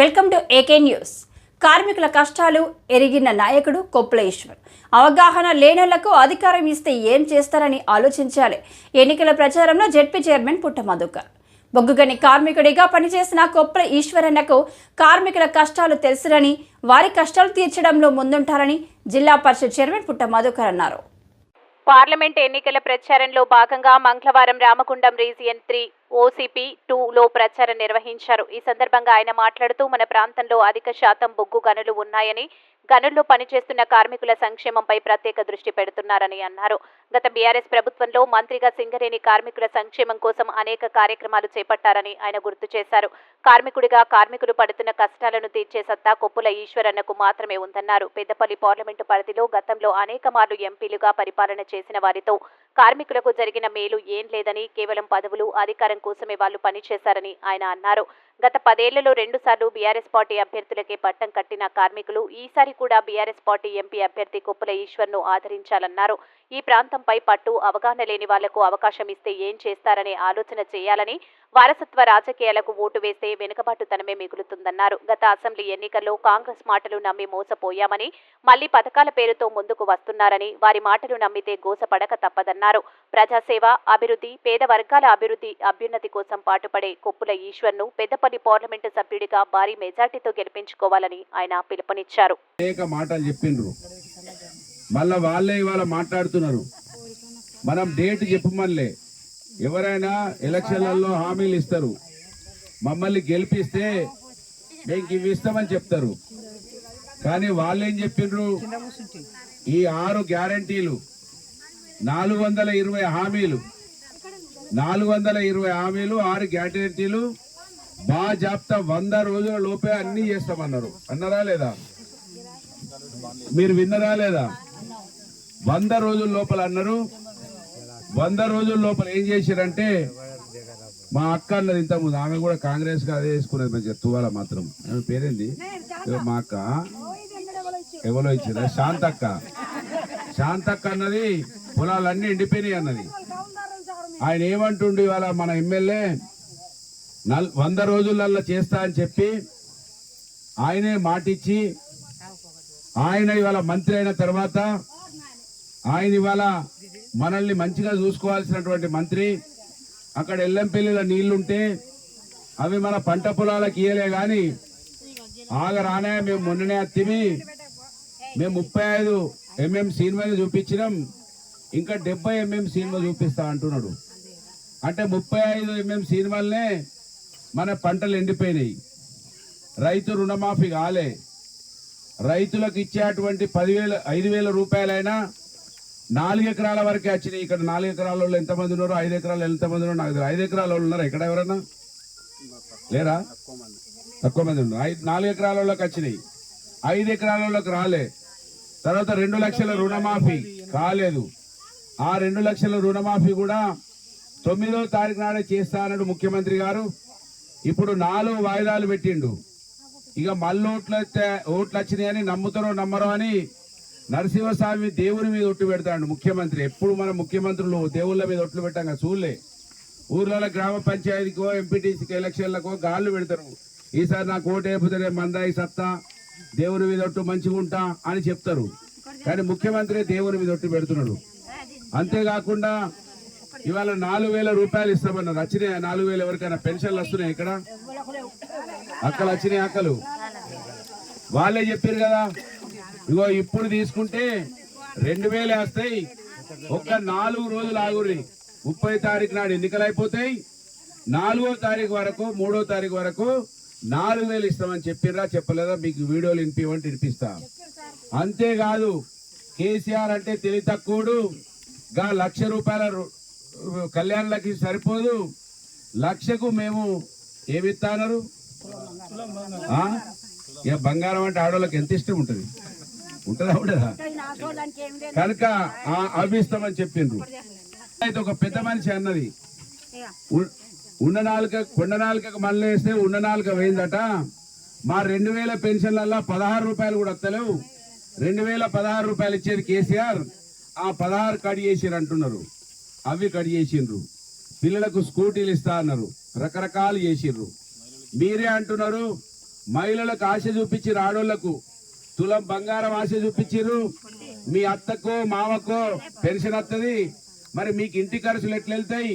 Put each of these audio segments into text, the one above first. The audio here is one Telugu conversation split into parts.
Welcome to AK news. కార్మికుల కష్టాలు ఎరిగిన నాయకుడు కొప్పుల ఈశ్వర్. అవగాహన లేనులకు అధికారం ఇస్తే ఏం చేస్తారని ఆలోచించాలి. ఎన్నికల ప్రచారంలో జెడ్పీ చైర్మన్ పుట్ట మధుకర్. బొగ్గుగని కార్మికుడిగా పనిచేసిన కొప్పుల ఈశ్వరన్నకు కార్మికుల కష్టాలు తెలుసునని, వారి కష్టాలు తీర్చడంలో ముందుంటారని జిల్లా పరిషత్ చైర్మన్ పుట్ట మధుకర్ అన్నారు. పార్లమెంట్ ఎన్నికల ప్రచారంలో భాగంగా మంగళవారం రామగుండం రీజియన్ 3 OCP 2లో ప్రచారం నిర్వహించారు. ఈ సందర్భంగా ఆయన మాట్లాడుతూ మన ప్రాంతంలో అధిక శాతం బొగ్గు గనులు ఉన్నాయని, గనుల్లో పనిచేస్తున్న కార్మికుల సంక్షేమంపై ప్రత్యేక దృష్టి పెడుతున్నారని అన్నారు. గత బీఆర్ఎస్ ప్రభుత్వంలో మంత్రిగా సింగరేణి కార్మికుల సంక్షేమం కోసం అనేక కార్యక్రమాలు చేపట్టారని ఆయన గుర్తు చేశారు. కార్మికుడిగా కార్మికులు పడుతున్న కష్టాలను తీర్చే సత్తా కొప్పుల ఈశ్వరన్నకు మాత్రమే ఉందన్నారు. పెద్దపల్లి పార్లమెంటు పరిధిలో గతంలో అనేక మార్లు ఎంపీలుగా పరిపాలన చేసిన వారితో కార్మికులకు జరిగిన మేలు ఏం లేదని, కేవలం పదవులు, అధికారం కోసమే వాళ్లు పనిచేశారని ఆయన అన్నారు. గత 10 ఏళ్లలో 2 సార్లు బీఆర్ఎస్ పార్టీ అభ్యర్థులకే పట్టం కట్టిన కార్మికులు ఈసారి కూడా బీఆర్ఎస్ పార్టీ ఎంపీ అభ్యర్థి కొప్పుల ఈశ్వర్ను ఆదరించాలన్నారు. ఈ ప్రాంతంపై పట్టు, అవగాహన లేని వాళ్లకు అవకాశం ఇస్తే ఏం చేస్తారనే ఆలోచన చేయాలని, వారసత్వ రాజకీయాలకు ఓటు వేస్తే వెనుకబాటుతనమే మిగులుతుందన్నారు. గత అసెంబ్లీ ఎన్నికల్లో కాంగ్రెస్ మాటలు నమ్మి మోసపోయామని, మళ్లీ పథకాల పేరుతో ముందుకు వస్తున్నారని, వారి మాటలు నమ్మితే గోసపడక తప్పదన్నారు. ప్రజాసేవ, అభివృద్ధి, పేద వర్గాల అభ్యున్నతి కోసం పాటుపడే కొప్పుల ఈశ్వర్ను పెద్దపల్లి పార్లమెంటు సభ్యుడిగా భారీ మెజార్టీతో గెలిపించుకోవాలని ఆయన పిలుపునిచ్చారు. మళ్ళా వాళ్ళే ఇవాళ మాట్లాడుతున్నారు. మనం డేట్ చెప్పమనిలే, ఎవరైనా ఎలక్షన్లలో హామీలు ఇస్తారు, మమ్మల్ని గెలిపిస్తే మేము ఇవి ఇస్తామని చెప్తారు. కానీ వాళ్ళేం చెప్పిండ్రు, ఈ 6 గ్యారంటీలు, 420 హామీలు, 420 హామీలు, 6 గ్యారంటీలు బాగా జాప్తా 100 రోజుల లోపే అన్ని చేస్తామన్నారు. అన్నారా లేదా? మీరు విన్నరా లేదా? 100 రోజుల లోపల అన్నారు. 100 రోజుల లోపల ఏం చేశారంటే, మా అక్క అన్నది ఇంతకుముందు, ఆమె కూడా కాంగ్రెస్ గా అదే వేసుకునేది మంచిగా తువాల మాత్రం. ఆమె పేరేంది? మా అక్క ఎవరో ఇచ్చారా? శాంతక్క. శాంతక్క అన్నది పొలాలన్నీ ఎండిపోయినాయి అన్నది. ఆయన ఏమంటుండి ఇవాళ మన ఎమ్మెల్యే 100 రోజులల్లో చేస్తా అని చెప్పి ఆయనే మాటిచ్చి, ఆయన ఇవాళ మంత్రి అయిన తర్వాత ఆయన ఇవాళ మనల్ని మంచిగా చూసుకోవాల్సినటువంటి మంత్రి. అక్కడ ఎల్లంపల్లిలో నీళ్లుంటే అవి మన పంట పొలాలకు ఇయ్యలే గాని ఆగరానే మేము మొన్ననే అత్తిమి, మేము 35 mm సినిమాని చూపించినాం, ఇంకా 70 mm సినిమా చూపిస్తా అంటున్నాడు. అంటే 35 mm సినిమాలనే మన పంటలు ఎండిపోయినాయి. రైతు రుణమాఫీ కాలే. రైతులకు ఇచ్చేటువంటి 5,000 రూపాయలైనా 4 ఎకరాల వరకే వచ్చినాయి. ఇక్కడ 4 ఎకరాల వాళ్ళు ఎంతమంది ఉన్నారు, 5 ఎకరాలు ఎంతమంది ఉన్నారు నాకు తెలియదు. 5 ఎకరాల వాళ్ళు ఉన్నారా ఇక్కడ? ఎవరన్నా లేరా? తక్కువ మంది ఉన్నారు. 4 ఎకరాల వాళ్ళకి వచ్చినాయి, 5 ఎకరాల వాళ్ళకి రాలే. తర్వాత 2 లక్షల రుణమాఫీ కాలేదు. ఆ 2 లక్షల రుణమాఫీ కూడా 9వ తారీఖు నాడే చేస్తా అన్నాడు ముఖ్యమంత్రి గారు. ఇప్పుడు 4 వాయిదాలు పెట్టిండు. ఇక మళ్ళీ ఓట్లు వచ్చినాయని నమ్ముతారో నమ్మరో అని నరసింహస్వామి దేవుని మీద ఒట్టు పెడతాడు ముఖ్యమంత్రి. ఎప్పుడు మన ముఖ్యమంత్రులు దేవుళ్ళ మీద ఒట్లు పెట్టాక చూడలే. ఊర్లలో గ్రామ పంచాయతీకో ఎంపీటీసీకి ఎలక్షన్లకో గాళ్ళు పెడతారు. ఈసారి నాకు ఓటు వేపుతారే మందాయి సత్తా, దేవుని మీద ఒట్టు మంచిగా ఉంటా అని చెప్తారు. కానీ ముఖ్యమంత్రి దేవుని మీద ఒట్టు పెడుతున్నాడు. అంతేకాకుండా ఇవాళ 4,000 రూపాయలు ఇస్తామన్నారు. వచ్చినాయి 4,000? ఎవరికైనా పెన్షన్లు వస్తున్నాయి? ఇక్కడ అక్కలు వచ్చినాయి. అక్కలు వాళ్ళే చెప్పారు కదా, ఇగో ఇప్పుడు తీసుకుంటే 2,000 వస్తాయి, ఒక్క 4 రోజులు ఆగుర్రి, 30వ తారీఖు నాడు ఎన్నికలు అయిపోతాయి, 4వ తారీఖు వరకు 3వ తారీఖు వరకు 4,000 ఇస్తామని చెప్పిర్రా చెప్పలేదా? మీకు వీడియోలు వినిపివ్వండి, వినిపిస్తా. అంతేకాదు కేసీఆర్ అంటే తెలివి తక్కువడు. గా 1,00,000 రూపాయల కళ్యాణలకి సరిపోదు, 1,00,000కు మేము ఏమిస్తానరు? ఇక బంగారం అంటే ఆడవాళ్ళకి ఎంత ఇష్టం ఉంటుంది, ఉంటుందా ఉండదా? కనుక అభిస్తామని చెప్పిండ్రు. అయితే ఒక పెద్ద మనిషి అన్నది, కొండ నాలుకకు మళ్ళీ వేస్తే ఉన్న నాలుక వేయిందట. మా 2,000 పెన్షన్లలో 16 రూపాయలు కూడా వస్తలేవు. 2,016 రూపాయలు ఇచ్చేది కేసీఆర్, ఆ 16 కట్ చేసిరు అంటున్నారు. అవి కట్ చేసిండ్రు. పిల్లలకు స్కూటీలు ఇస్తా అన్నారు, రకరకాలు చేసిర్రు. మీరే అంటున్నారు మహిళలకు ఆశ చూపించారు, ఆడోళ్లకు తులం బంగారం ఆశ చూపించారు. మీ అత్తకో మామకో పెన్షన్ వస్తుంది, మరి మీకు ఇంటి ఖర్చులు ఎట్లా వెళ్తాయి?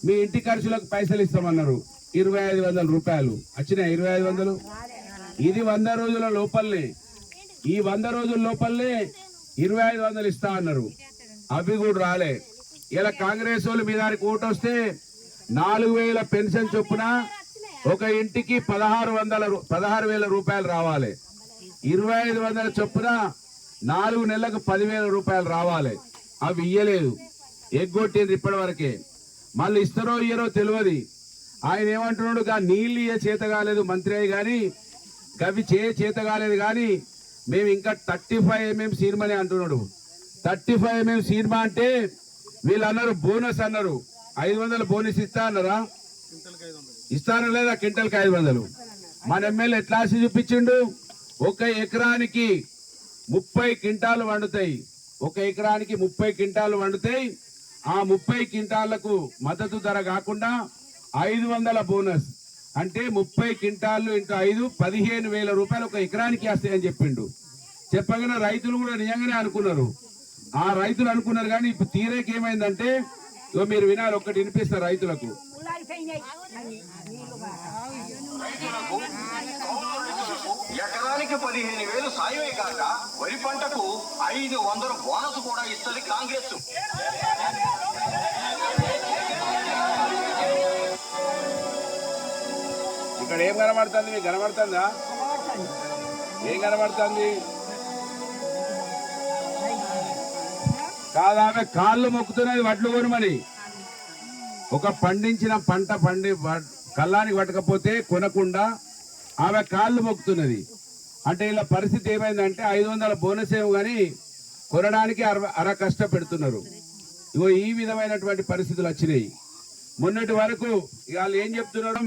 మీ ఇంటి ఖర్చులకు పైసలు ఇస్తామన్నారు. 2500 రూపాయలు వచ్చినాయి. 2500 ఇది 100 రోజుల లోపలనే. ఈ 100 రోజుల లోపలనే 2500 ఇస్తా అన్నారు. అవి కూడా రాలే. ఇలా కాంగ్రెస్ వాళ్ళు మీ దానికి ఓటు వస్తే 4000 పెన్షన్ చొప్పున ఒక ఇంటికి 16,000 రూపాయలు రావాలి. 2500 చొప్పున 4 నెలలకు 10,000 రూపాయలు రావాలి. అవి ఇయ్యలేదు, ఎగ్గొట్టింది ఇప్పటి వరకే. మళ్ళీ ఇస్తారో ఇయ్యరో తెలియదు. ఆయన ఏమంటున్నాడు, నీళ్ళు ఇయ్యే చేత కాలేదు మంత్రి అయ్యి కానీ, గవి చేత కాలేదు కానీ మేము ఇంకా 35 mm సినిమాని అంటున్నాడు. 35 mm సినిమా అంటే వీళ్ళు అన్నారు బోనస్ అన్నారు. 500 బోనస్ ఇస్తా అన్నారా? ఇస్తారా లేదా? క్వింటల్కి 500. మన ఎమ్మెల్యే ఎట్లా ఆశ చూపించిండు? 1 ఎకరానికి 30 క్వింటాలు వండుతాయి. 1 ఎకరానికి 30 క్వింటాలు వండుతాయి. ఆ 30 క్వింటాలకు మద్దతు ధర కాకుండా 500 బోనస్ అంటే 30 క్వింటాలు ఇంటూ 5 15,000 రూపాయలు 1 ఎకరానికి వస్తాయని చెప్పిండు. చెప్పగానే రైతులు కూడా నిజంగానే అనుకున్నారు. ఆ రైతులు అనుకున్నారు కానీ ఇప్పుడు తీరేకి ఏమైందంటే, మీరు వినాలి, ఒక్కటి వినిపిస్తారు రైతులకు. ఎకరానికి 15,000 సాయమే కాక వరి పంటకు 500 బోనస్ కూడా ఇస్తుంది కాంగ్రెస్. ఇక్కడ ఏం కనబడుతుంది? మీకు కనబడుతుందా? ఏం కనబడుతుంది? కాదు, ఆమె కాళ్ళు మొక్కుతున్నది వడ్లు కొనమని. ఒక పండించిన పంట కళ్ళానికి పట్టకపోతే కొనకుండా ఆమె కాళ్ళు మొక్కుతున్నది. అంటే ఇలా పరిస్థితి ఏమైందంటే 500 బోనస్ ఏమో కానీ కొనడానికి అర కష్టపెడుతున్నారు. ఇగో ఈ విధమైనటువంటి పరిస్థితులు వచ్చినాయి. మొన్నటి వరకు వాళ్ళు ఏం చెప్తున్నారు,